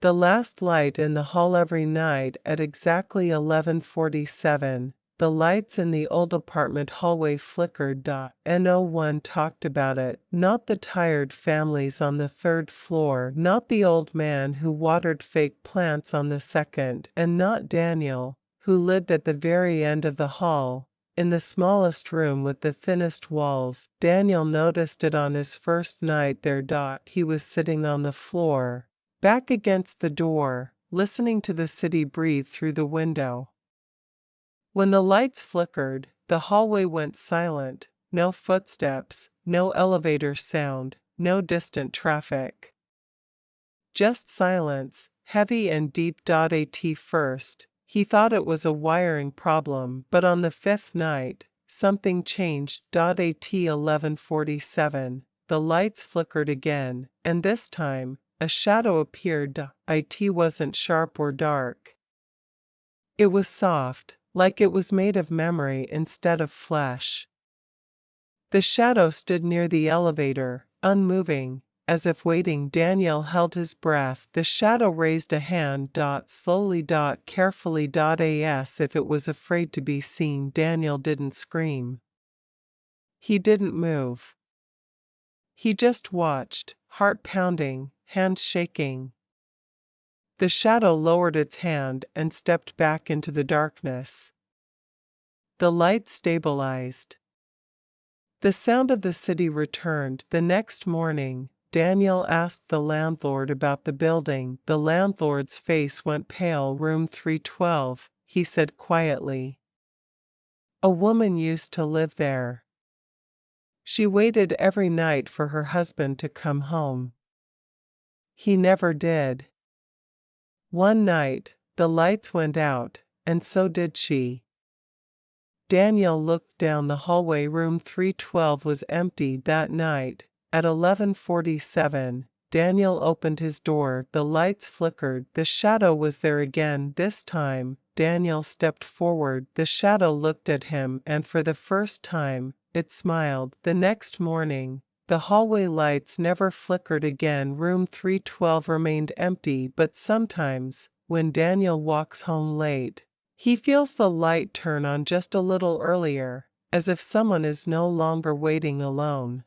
The last light in the hall every night at exactly 11:47. The lights in the old apartment hallway flickered. No one talked about it, not the tired families on the third floor, not the old man who watered fake plants on the second, and not Daniel, who lived at the very end of the hall, in the smallest room with the thinnest walls. Daniel noticed it on his first night there. He was sitting on the floor, back against the door, listening to the city breathe through the window. When the lights flickered, the hallway went silent. No footsteps, no elevator sound, no distant traffic. Just silence, heavy and deep. At first, he thought it was a wiring problem, but on the fifth night, something changed. At 11:47, the lights flickered again, and this time, a shadow appeared. It wasn't sharp or dark. It was soft, like it was made of memory instead of flesh. The shadow stood near the elevator, unmoving, as if waiting. Daniel held his breath. The shadow raised a hand. Slowly. Carefully. As if it was afraid to be seen. Daniel didn't scream. He didn't move. He just watched, heart pounding, hands shaking. The shadow lowered its hand and stepped back into the darkness. The light stabilized. The sound of the city returned. The next morning, Daniel asked the landlord about the building. The landlord's face went pale. Room 312, he said quietly. A woman used to live there. She waited every night for her husband to come home. He never did. One night, the lights went out, and so did she. Daniel looked down the hallway. Room 312 was empty that night. At 11:47, Daniel opened his door. The lights flickered. The shadow was there again. This time, Daniel stepped forward. The shadow looked at him, and for the first time, it smiled. The next morning, the hallway lights never flickered again. Room 312 remained empty, but sometimes, when Daniel walks home late, he feels the light turn on just a little earlier, as if someone is no longer waiting alone.